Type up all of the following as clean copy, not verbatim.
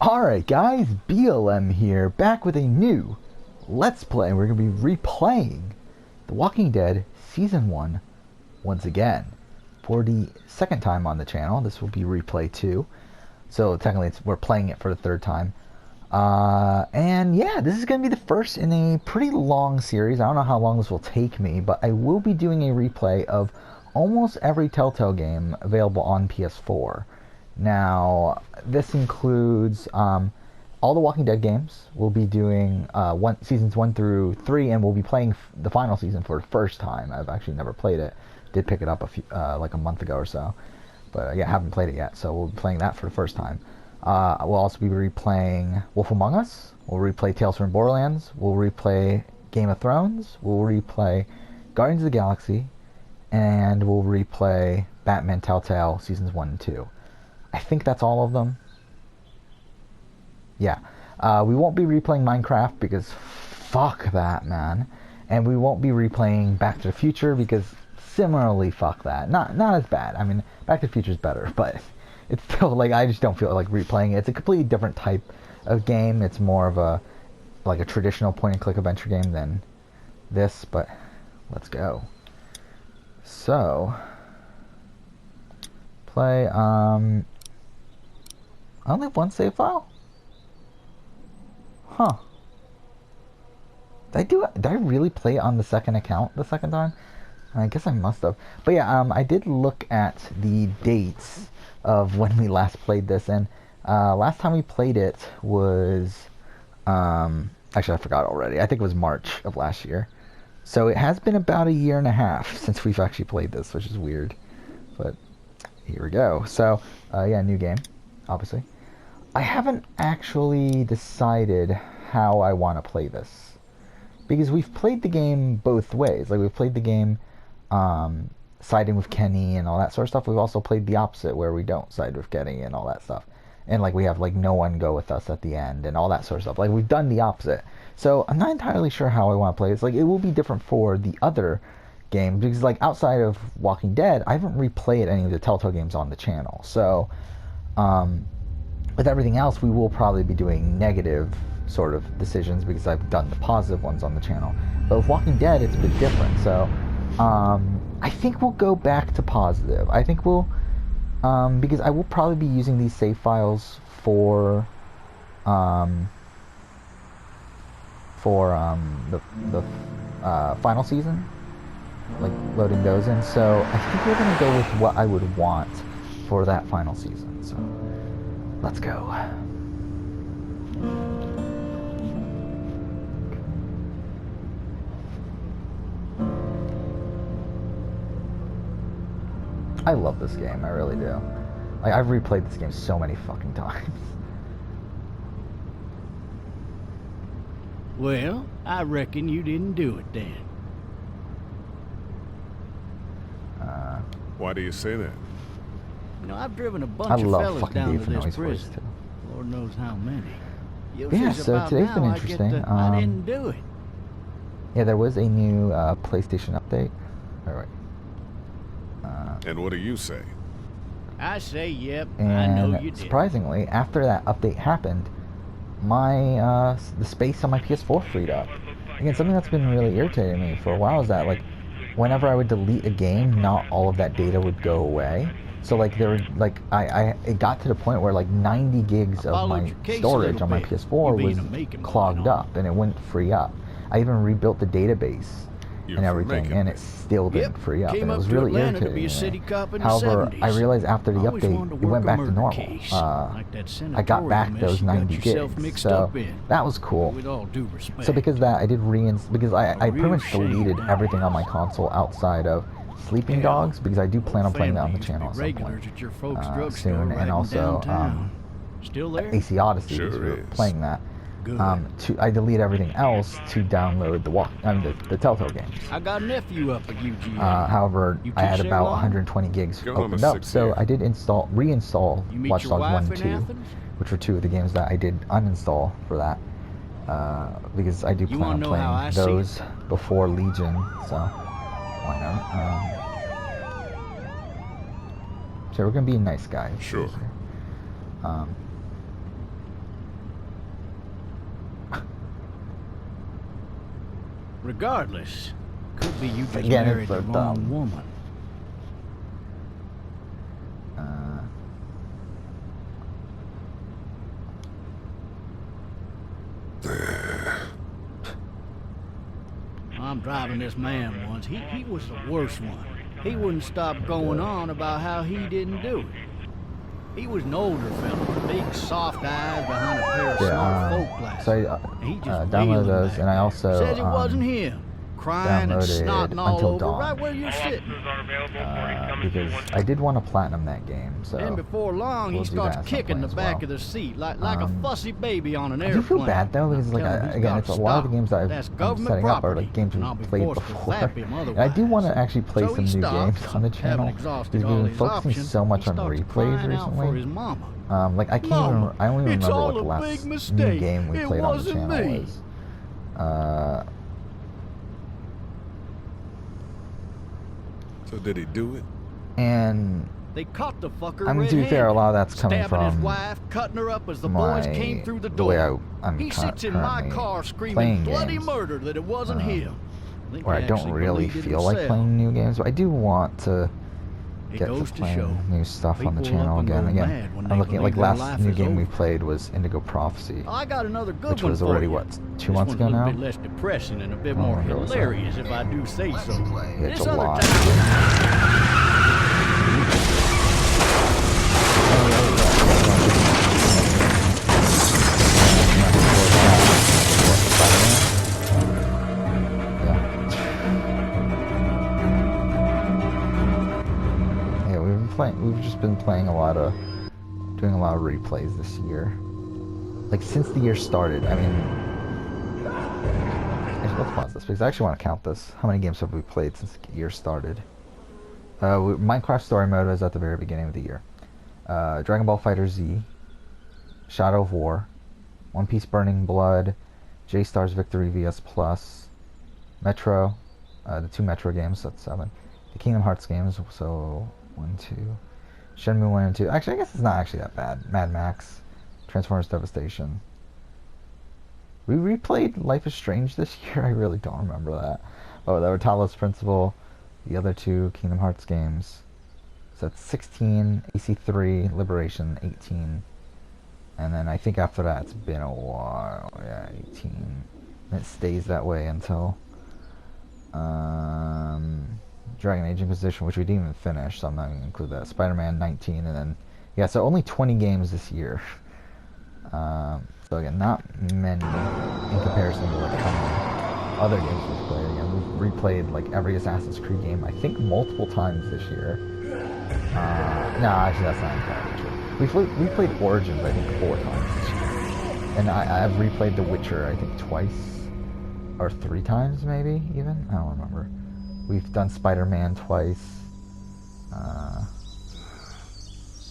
Alright guys, BLM here, back with a new Let's Play. We're going to be replaying The Walking Dead Season 1 once again. For the second time on the channel. This will be replay 2. So technically we're playing it for the third time. And yeah, this is going to be the first in a pretty long series. I don't know how long this will take me, but I will be doing a replay of almost every Telltale game available on PS4. Now, this includes all the Walking Dead games. We'll be doing seasons 1 through 3, and we'll be playing the final season for the first time. I've actually never played it. Did pick it up like a month ago or so, but yeah, haven't played it yet. So we'll be playing that for the first time. We'll also be replaying Wolf Among Us. We'll replay Tales from Borderlands. We'll replay Game of Thrones. We'll replay Guardians of the Galaxy, and we'll replay Batman Telltale seasons 1 and 2. I think that's all of them. Yeah. We won't be replaying Minecraft because fuck that, man. And we won't be replaying Back to the Future because similarly fuck that. Not as bad. I mean, Back to the Future is better, but it's still like I just don't feel like replaying it. It's a completely different type of game. It's more of a traditional point and click adventure game than this, but let's go. So play I only have one save file? Huh. Did I really play it on the second account the second time? I guess I must have. But yeah, I did look at the dates of when we last played this, and last time we played it was actually I forgot already. I think it was March of last year. So it has been about a year and a half since we've actually played this, which is weird. But here we go. So yeah, new game, obviously. I haven't actually decided how I want to play this, because we've played the game both ways. Like, we've played the game siding with Kenny and all that sort of stuff. We've also played the opposite, where we don't side with Kenny and all that stuff. And like, we have like no one go with us at the end and all that sort of stuff. Like, we've done the opposite. So I'm not entirely sure how I want to play this. Like, it will be different for the other games, because like outside of Walking Dead, I haven't replayed any of the Telltale games on the channel. So with everything else, we will probably be doing negative sort of decisions because I've done the positive ones on the channel. But with Walking Dead, it's a bit different. So I think we'll go back to positive. I think we'll because I will probably be using these save files for the final season, like loading those in. So I think we're gonna go with what I would want for that final season. So let's go. I love this game, I really do. Like, I've replayed this game so many fucking times. Well, I reckon you didn't do it then. Why do you say that? You know, I've driven a bunch I of love fellas fucking down Dave to this Fennoy's voice prison. too. Lord knows how many. Yeah, so today's been interesting. I didn't do it. Yeah, there was a new PlayStation update. Alright. And what do you say? I say, yep, And I know you did. surprisingly, after that update happened, my the space on my PS4 freed up. Again, something that's been really irritating me for a while is that, like, whenever I would delete a game, not all of that data would go away. So like there were like it got to the point where like 90 gigs of my storage on my PS4 was clogged up and it wouldn't free up. I even rebuilt the database and everything, and it still didn't free up, and it was really irritating me. However, I realized after the update, it went back to normal. I got back those 90 gigs, so that was cool. So because of that, I did because I pretty much deleted everything on my console outside of Sleeping Dogs, because I do plan on playing that on the channel at some point soon, and also AC Odyssey, because we're playing that. I delete everything else to download the Telltale games. I got a nephew up at UGA. However, I had about 120 gigs opened up, so I did reinstall Watch Dogs 1 and 2, which were two of the games that I did uninstall for that, because I do plan on playing those before Legion, so why not? So we're gonna be nice guys. Sure. Regardless, could be you just Again, married it's the so wrong dumb. woman. I'm driving this man once. He was the worst one. He wouldn't stop going on about how he didn't do it. He was an older fella, big soft eyes behind a pair of smart folk glasses. So He just I downloaded wheeling those, back and I there. also Says it wasn't him. Crying and downloaded snotting all Until over Dawn. right where you're sitting. because I did want to platinum that game. So And before long, we'll he do starts that at some kicking the point as back well. of the seat like a fussy baby on an I airplane. do feel bad though, because like Tell him he's again, gotta it's a lot of the stop. games that That's I'm government setting up are property, like games and I'll we've be played forced to before. zap him And I do want to otherwise. actually play So some he new stops, games on the having channel. exhausted Because we've all been his focusing options, so much he on starts replays crying out for recently. his mama. Like I can't Mama, even. I don't even it's remember all what the a last big new mistake. game we It played on the wasn't channel me. was. So did he do it? And They caught the fucker I mean, to be fair, a lot of that's coming stabbing his from wife, cutting her up as the my boys came through the the way door. I'm He sits in my currently car screaming playing bloody games, murder that it wasn't him. I think where he I don't actually really believed it feel like himself. playing new games, but I do want to It get to goes to playing show, new stuff on the people channel up and again. go Again, mad when I'm they looking at like believe their last life new is game we over. played was Indigo Prophecy, I got another good which one was for already you. what 2 This months one's ago a little now. bit less depressing and a bit Oh, more there was that. hilarious, if I do say so. Yeah, it's This a other lot. time. Yeah, we've just been playing doing a lot of replays this year. Like since the year started, I mean, actually, let's pause this because I actually want to count this. How many games have we played since the year started? Minecraft Story Mode was at the very beginning of the year. Dragon Ball Fighter Z, Shadow of War, One Piece Burning Blood, J-Stars Victory VS Plus, Metro, the 2 Metro games, that's 7. The Kingdom Hearts games, so 1, 2. Shenmue 1 and 2. Actually, I guess it's not actually that bad. Mad Max, Transformers Devastation. We replayed Life is Strange this year. I really don't remember that. Oh, that were Talos Principle, the other 2 Kingdom Hearts games. So that's 16, AC3, Liberation, 18. And then I think after that it's been a while. Yeah, 18. And it stays that way until Dragon Age Inquisition, which we didn't even finish, so I'm not going to include that. Spider-Man 19, and then yeah, so only 20 games this year. So again, not many in comparison to like how many other games we've played. Again, we've replayed like every Assassin's Creed game, I think multiple times this year. No, actually that's not entirely true. We played Origins I think 4 times this year, and I've replayed The Witcher I think twice or 3 times maybe even. I don't remember. We've done Spider-Man twice.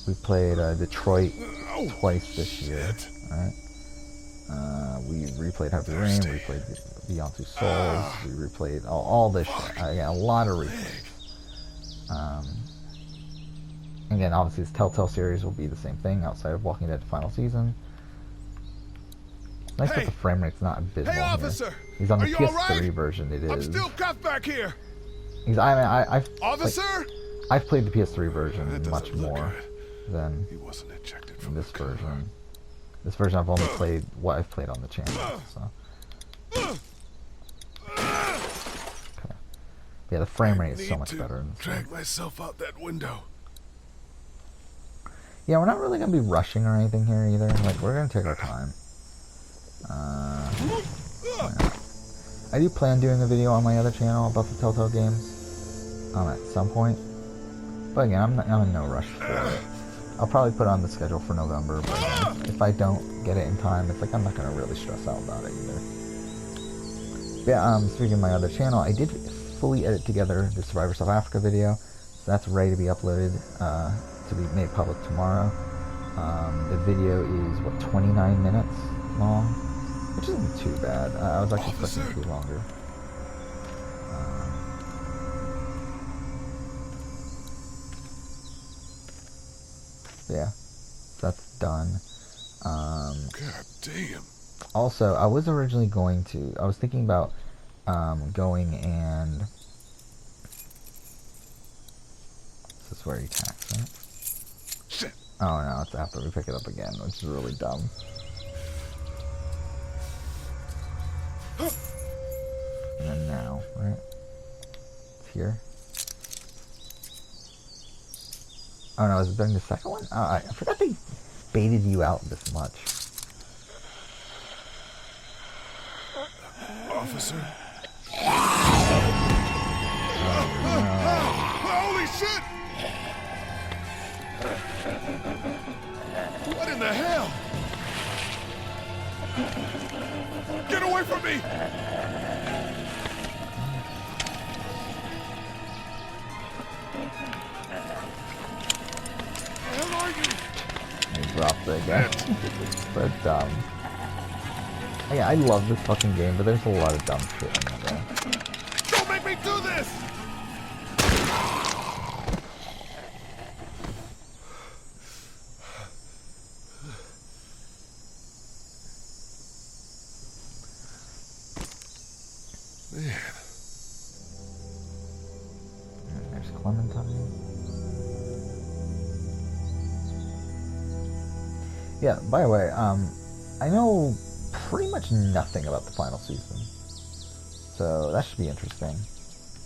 We played Detroit twice this year. Right? We replayed Heavy Rain. We played Beyond Two Souls. We replayed all this shit. Again, a lot of replays. Again, obviously, this Telltale series will be the same thing outside of Walking Dead Final Season. It's nice that the frame rate's not abysmal Hey, officer! here. He's on the Are you PS3 alright? version. It is. I'm still cuffed back here. I've Officer? I've played the PS3 That version doesn't much look more good. than He wasn't ejected from this the car. version. This version I've only played what I've played on the channel. So. Okay. Yeah, the frame rate is so much better. In this Drag one. myself out that window. Yeah, we're not really gonna be rushing or anything here either. Like we're gonna take our time. I do plan doing a video on my other channel about the Telltale games at some point. But again, I'm in no rush for it. I'll probably put it on the schedule for November, but again, if I don't get it in time, it's like I'm not gonna really stress out about it either. But yeah, speaking of my other channel, I did fully edit together the Survivor South Africa video, so that's ready to be uploaded to be made public tomorrow. The video is what 29 minutes long, which isn't too bad. I was actually expecting it to be longer. Yeah, that's done. God damn. Also, I was originally I was thinking about going and this is where he attacks, right? Shit. Oh no, it's after we pick it up again, which is really dumb. And then now, right? It's here. Oh no, is it during the second one? Oh, I forgot they baited you out this much. Officer. Oh, Holy shit! What in the hell? Get away from me! Where the hell are you? no. I dropped it again. But, yeah, I love this fucking game, but there's a lot of dumb shit in it, though. Don't make me do this! Man. And there's Clementine. Yeah, by the way, I know pretty much nothing about the final season. So that should be interesting.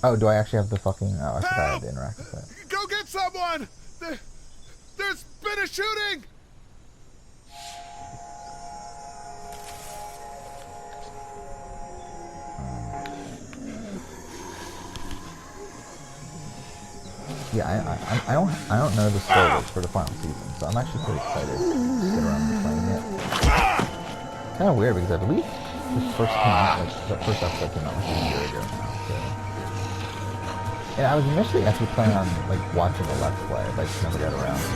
Oh, do I actually have the fucking... Oh, I forgot I had to interact with it. Go get someone! There's been a shooting! Yeah, I don't know the spoilers for the final season, so I'm actually pretty excited to get around to playing it. Kind of weird because I believe this first came out, like the first episode came out like a year ago now. So. And I was initially actually planning on like watching a Let's Play, but I just never got around to it.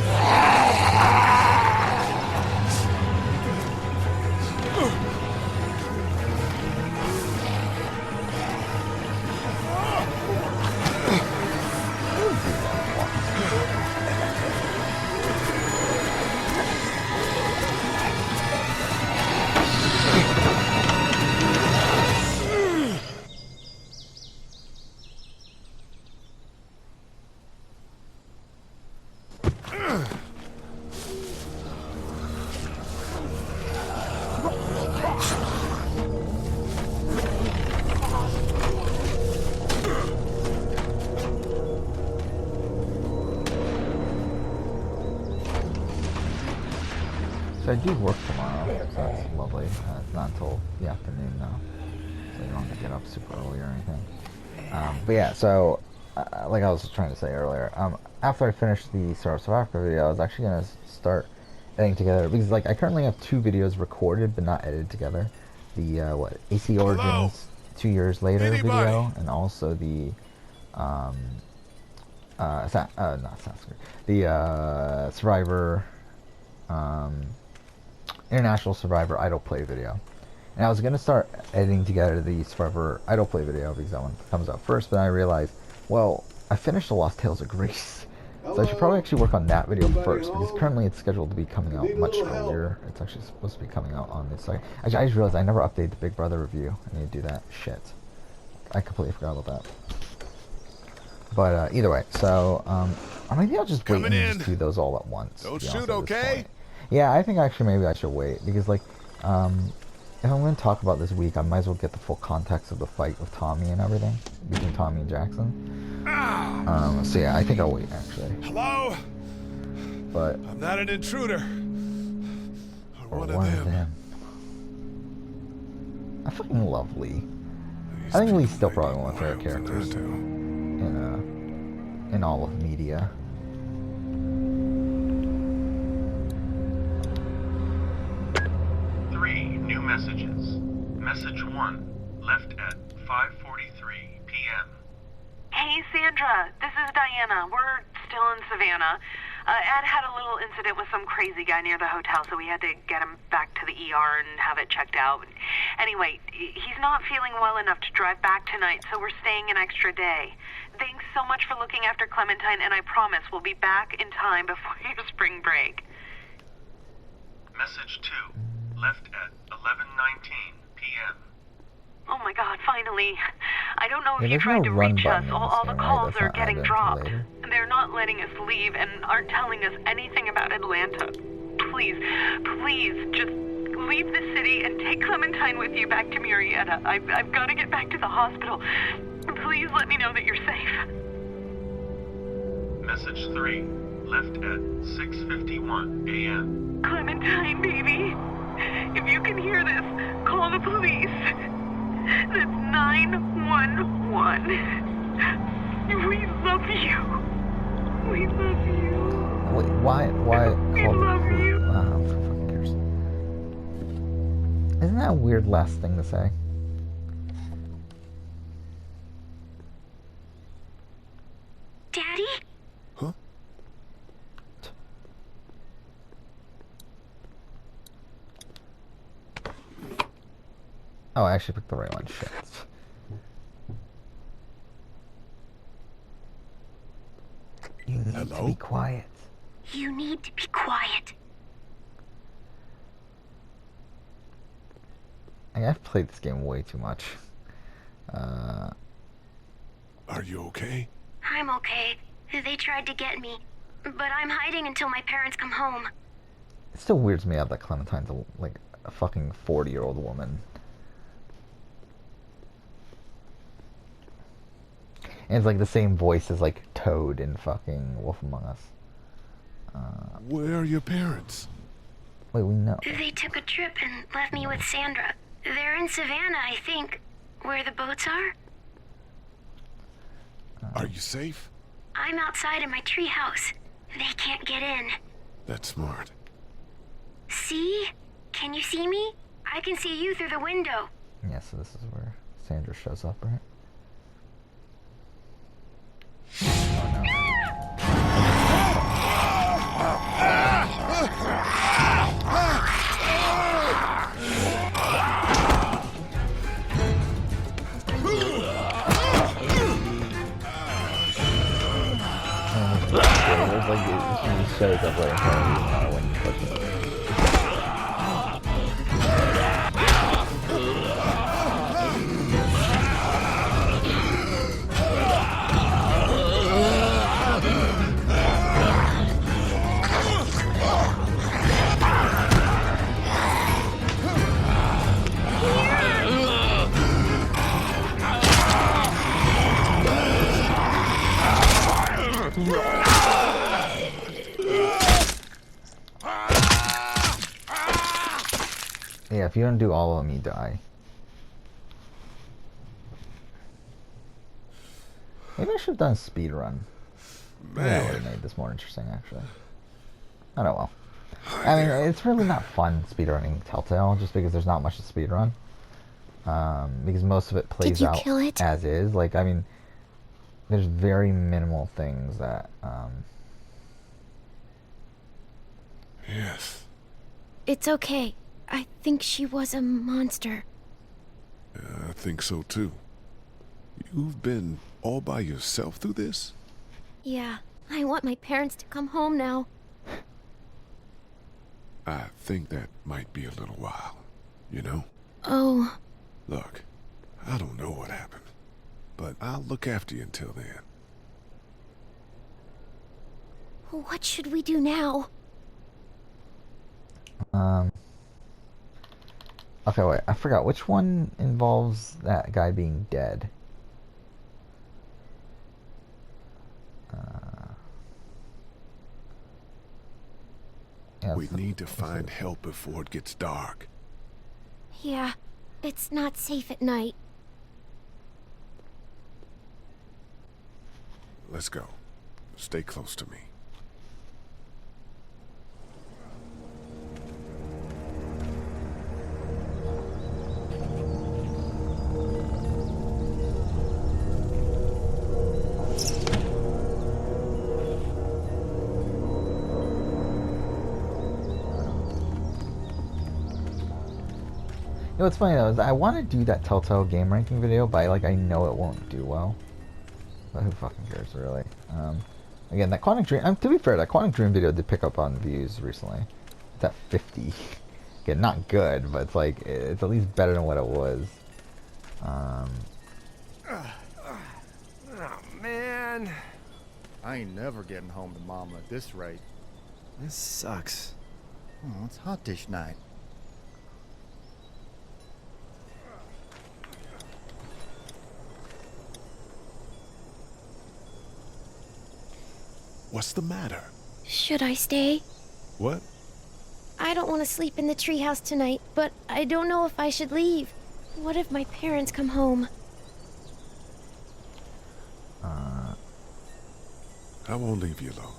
So I do work tomorrow, so that's lovely. It's not until the afternoon though, so you don't have to get up super early or anything. But yeah, so like I was trying to say earlier, after I finished the Star Wars Survivor video, I was actually gonna start editing together because like I currently have 2 videos recorded but not edited together. The AC Origins 2 years later video, and also the not Assassin's Creed, the Survivor. International Survivor Idle Play video. And I was going to start editing together the Survivor Idle Play video because that one comes out first, but I realized, well, I finished The Lost Tales of Greece. So I should probably actually work on that video first, because currently it's scheduled to be coming out much earlier. It's actually supposed to be coming out on this site. Actually, I just realized I never updated the Big Brother review. I need to do that. Shit. I completely forgot about that. But either way, so or maybe I'll just wait and just do those all at once. Don't shoot, okay? Yeah, I think actually maybe I should wait, because like, if I'm going to talk about this week, I might as well get the full context of the fight with Tommy and everything, between Tommy and Jackson. So yeah, I think I'll wait actually. Hello? But I'm not an intruder. or one of them. I fucking love Lee. I think Lee's still probably one of my favorite characters in all of media. New messages. Message 1, left at 5:43 p.m. Hey, Sandra. This is Diana. We're still in Savannah. Ed had a little incident with some crazy guy near the hotel, so we had to get him back to the ER and have it checked out. Anyway, he's not feeling well enough to drive back tonight, so we're staying an extra day. Thanks so much for looking after Clementine, and I promise we'll be back in time before your spring break. Message 2, left at 11:19 p.m. Oh my god, finally. I don't know if Yeah, you there's tried no to run reach button us. in All this the game, right? calls That's are not getting added until dropped. later. They're not letting us leave and aren't telling us anything about Atlanta. Please, please, just leave the city and take Clementine with you back to Murrieta. I've got to get back to the hospital. Please let me know that you're safe. Message 3, left at 6:51 a.m. Clementine, baby. If you can hear this, call the police. That's 911. We love you. We love you. Wait, why We call the love police? you. Who fucking cares? Isn't that a weird last thing to say? Daddy? Huh? Oh, I actually picked the right one. Shit. You need to Hello? be quiet. You need to be quiet. I've played this game way too much. Are you okay? I'm okay. They tried to get me, but I'm hiding until my parents come home. It still weirds me out that Clementine's like a fucking 40-year-old woman. And it's like the same voice as like Toad in fucking Wolf Among Us. Where are your parents? Wait, we know. They took a trip and left me with Sandra. They're in Savannah, I think, where the boats are. Are you safe? I'm outside in my treehouse. They can't get in. That's smart. See? Can you see me? I can see you through the window. Yeah, so this is where Sandra shows up, right? It's like it just shows up right in front of you when you push it. Yeah, if you don't do all of them, you die. Maybe I should have done a speed run. Maybe that would have Man, made this more interesting, actually. I don't know. I mean, it's really not fun speedrunning Telltale, just because there's not much to speedrun. Because most of it plays you out kill it? as is. Like, I mean, there's very minimal things that, yes. It's okay. I think she was a monster. I think so too. You've been all by yourself through this? Yeah, I want my parents to come home now. I think that might be a little while, you know? Oh, Look, I don't know what happened, but I'll look after you until then. what should we do now? Okay, wait, I forgot. Which one involves that guy being dead? Yeah, We it's- need to find help before it gets dark. Yeah, it's not safe at night. Let's go. Stay close to me. You know what's funny though is I want to do that Telltale game ranking video, but I know it won't do well. But who fucking cares, really? Again, that Quantic Dream. To be fair, that Quantic Dream video did pick up on views recently. It's at 50. Again, not good, but it's like it's at least better than what it was. Oh, man. I ain't never getting home to Mama at this rate. This sucks. Oh, it's hot dish night. What's the matter? Should I stay? What? I don't want to sleep in the treehouse tonight, but I don't know if I should leave. What if my parents come home? I won't leave you alone.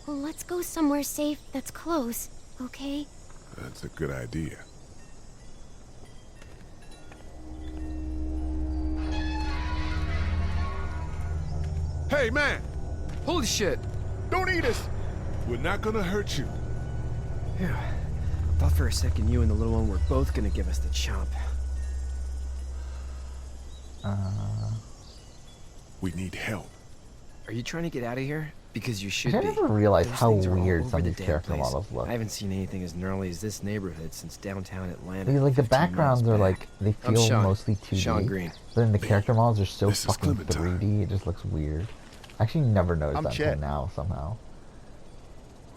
Well, let's go somewhere safe that's close, okay? That's a good idea. Hey, man! Holy shit! Don't eat us! We're not gonna hurt you. Phew. Thought for a second you and the little one were both gonna give us the chomp. We need help. Are you trying to get out of here? Because you should I be. never realized Those how things are all weird over some of the these damn character place. models look. I haven't seen anything as gnarly as this neighborhood since downtown Atlanta. Because, like, the 15 miles backgrounds are back. like, they I'm feel Sean. mostly 2D. Sean Green. But then the character models are so this is fucking Clementine. 3D, it just looks weird. I actually never noticed I'm that until Chet. now, somehow.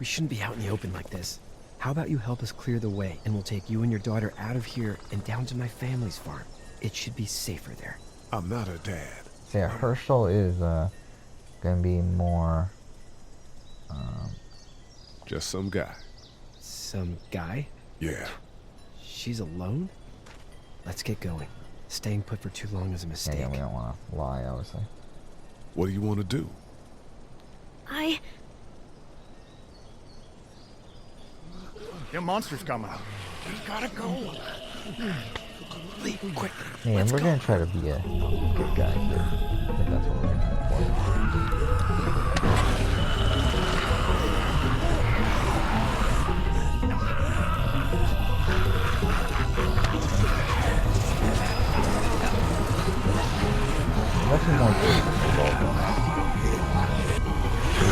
We shouldn't be out in the open like this. How about you help us clear the way, and we'll take you and your daughter out of here and down to my family's farm. It should be safer there. I'm not her dad. So yeah, Herschel is, gonna be more, Just some guy. Some guy? Yeah. She's alone? Let's get going. Staying put for too long is a mistake. yeah, we don't want to lie, obviously. What do you want to do? Them monsters coming. We gotta go. Lee, quick. Yeah, let's we're go. gonna try to be a good guy here. I think that's what we're gonna do. There's actually more games involved in that.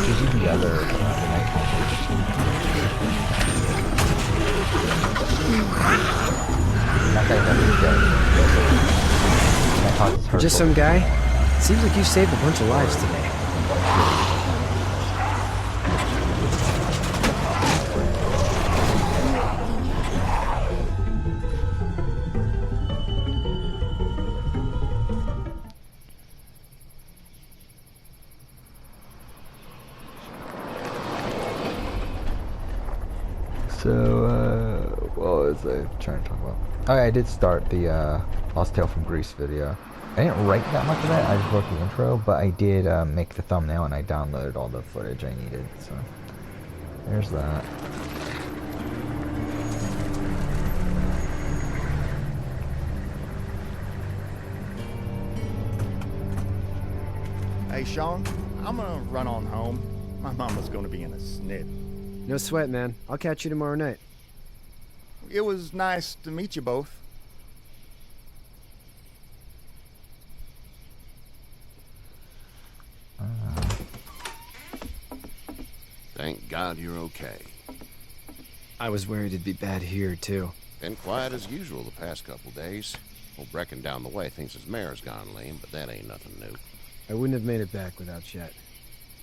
There's even the other night That guy's actually dead. That causes her Just some guy? Seems like you saved a bunch of lives today. So, what was I trying to talk about? Oh, yeah, I did start the Lost Tale from Greece video. I didn't write that much of that, I just wrote the intro, but I did make the thumbnail and I downloaded all the footage I needed, so there's that. Hey, Sean, I'm gonna run on home. My mama's gonna be in a snit. No sweat, man. I'll catch you tomorrow night. It was nice to meet you both. Thank God you're okay. I was worried it'd be bad here, too. Been quiet as usual the past couple days. Old Brecken down the way thinks his mare's gone lame, but that ain't nothing new. I wouldn't have made it back without Chet.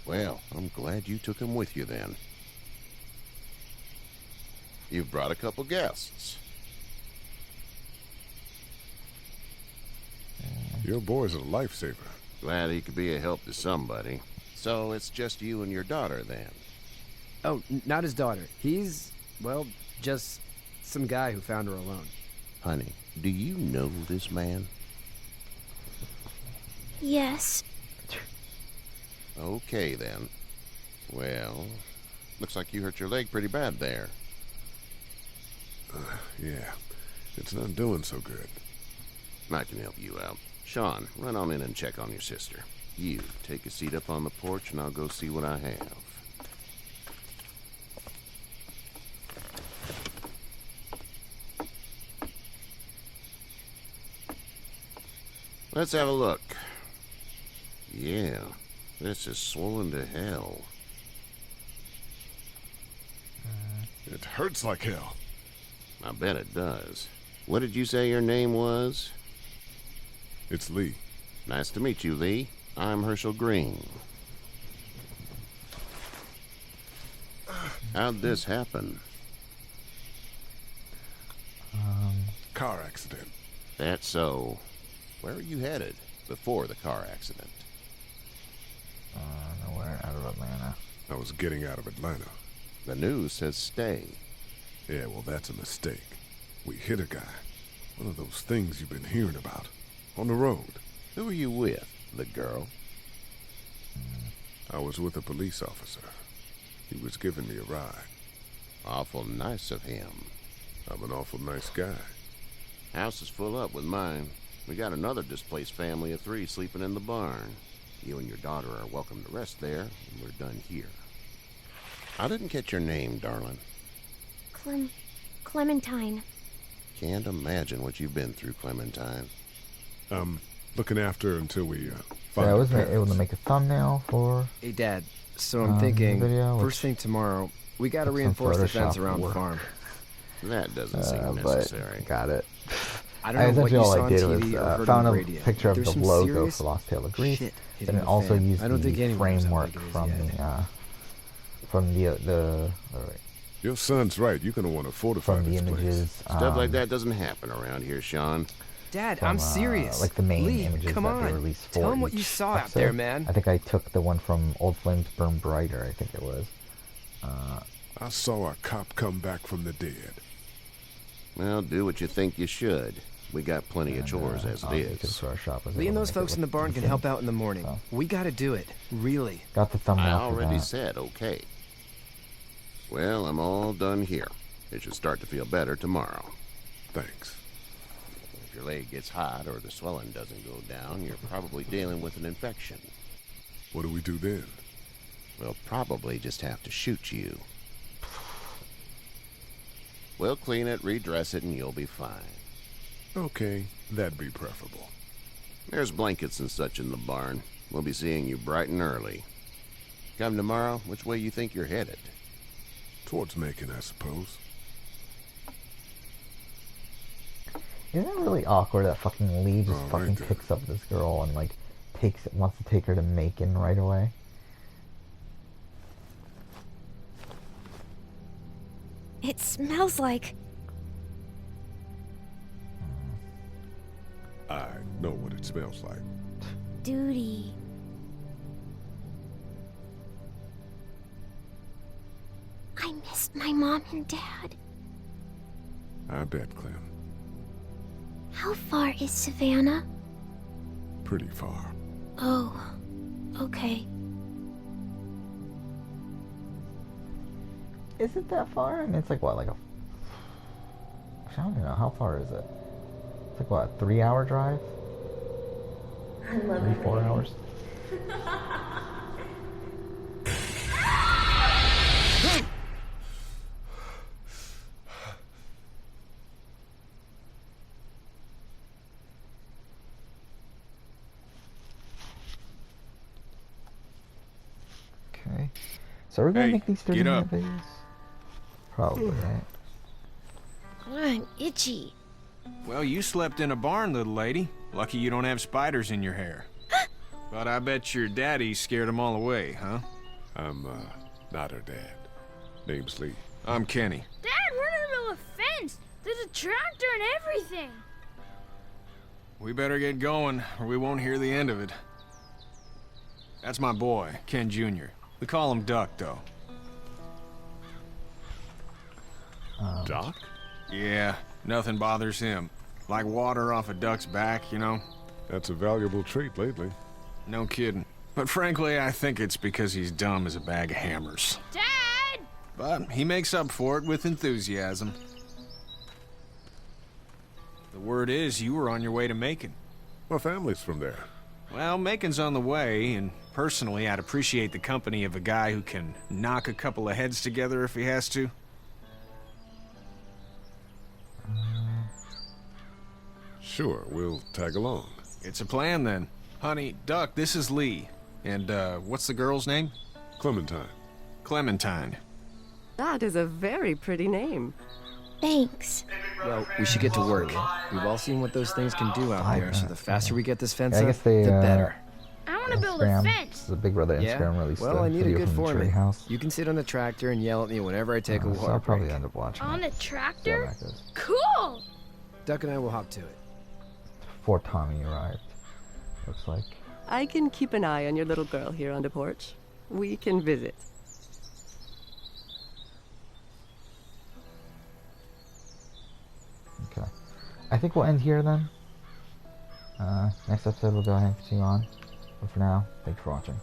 Well, I'm glad you took him with you then. You've brought a couple guests. Your boy's a lifesaver. Glad he could be a help to somebody. So it's just you and your daughter then? Oh, not his daughter. He's, well, just some guy who found her alone. Honey, do you know this man? Yes. Okay then. Well, looks like you hurt your leg pretty bad there. Yeah, it's not doing so good. I can help you out. Sean, run on in and check on your sister. You, take a seat up on the porch and I'll go see what I have. Let's have a look. Yeah, this is swollen to hell. It hurts like hell. I bet it does. What did you say your name was? It's Lee. Nice to meet you, Lee. I'm Herschel Green. How'd this happen? Car accident. That's so. Where are you headed before the car accident? Nowhere, out of Atlanta. I was getting out of Atlanta. The news says stay. Yeah, well, that's a mistake. We hit a guy. One of those things you've been hearing about. On the road. Who were you with? The girl? I was with a police officer. He was giving me a ride. Awful nice of him. I'm an awful nice guy. House is full up with mine. We got another displaced family of 3 sleeping in the barn. You and your daughter are welcome to rest there, and we're done here. I didn't catch your name, darling. Clementine. Can't imagine what you've been through, Clementine. Looking after her until we find Yeah, I her wasn't able parents. to make a thumbnail for Hey, Dad. So I'm thinking, video, first thing tomorrow, we gotta took some reinforce the fence Photoshop around the work. farm. That doesn't seem but necessary. got it. I don't know what Essentially you all saw I on did TV was or heard found on a the radio. picture of There's the some logo serious for Lost Tale of Greece, shit and hitting then the also fan. used I don't the think anyone knows how framework big it is from yet. the Your son's right. You're going to want to fortify from the this place. images. Stuff like that doesn't happen around here, Sean. Dad, From, I'm serious. like the main Lee, images come that on. they released for Tell 'em what each you saw out episode. there, man. I think I took the one from Old Flames Burn Brighter, I think it was. I saw a cop come back from the dead. Well, do what you think you should. We got plenty of chores as it is. Lee and those folks in the barn can help out in the morning. So. We gotta do it. Really. Got the thumbnail I for already that. said okay. Well, I'm all done here. It should start to feel better tomorrow. Thanks. If your leg gets hot or the swelling doesn't go down, you're probably dealing with an infection. What do we do then? We'll probably just have to shoot you. We'll clean it, redress it, and you'll be fine. Okay, that'd be preferable. There's blankets and such in the barn. We'll be seeing you bright and early. Come tomorrow, which way you think you're headed? Towards Macon, I suppose. Isn't it really awkward that fucking Lee just Oh, fucking right there. picks up this girl and like wants to take her to Macon right away? It smells like... I know what it smells like. duty. I missed my mom and dad. I bet, Clem. How far is Savannah? Pretty far. Oh, okay. Is it that far? I mean, it's like what, like a... I don't even know. How far is it? It's like what, a 3-hour drive? 3-4 hours? Okay. So we're gonna Hey, make these get 30-minute up. videos? Probably, right? I'm itchy. Well, you slept in a barn, little lady. Lucky you don't have spiders in your hair. But I bet your daddy scared them all away, huh? I'm, not her dad. Name's Lee. I'm Kenny. Dad, we're in the middle of a fence. There's a tractor and everything. We better get going, or we won't hear the end of it. That's my boy, Ken Jr. We call him Duck, though. Doc? Yeah, nothing bothers him. Like water off a duck's back, you know? That's a valuable trait lately. No kidding. But frankly, I think it's because he's dumb as a bag of hammers. Dad! But he makes up for it with enthusiasm. The word is you were on your way to Macon. My family's from there. Well, Macon's on the way, and personally, I'd appreciate the company of a guy who can knock a couple of heads together if he has to. Sure, we'll tag along. It's a plan, then. Honey, Duck, this is Lee. And, what's the girl's name? Clementine. Clementine. That is a very pretty name. Thanks. Well, we should get to work. We've all seen what those things can do out there, so the faster we get this fence Yeah, I up, guess they, the better. I want to build a fence. The Big Brother Yeah? Instagram released Well, I a need a video good from the foreman. treehouse. You can sit on the tractor and yell at me whenever I take a So water I'll probably break. end up watching On it. the tractor? Yeah, that goes. Cool! Duck and I will hop to it. Before Tommy arrived, looks like. I can keep an eye on your little girl here on the porch. We can visit. Okay. I think we'll end here then. Next episode we'll go ahead and continue on. But for now, thanks for watching.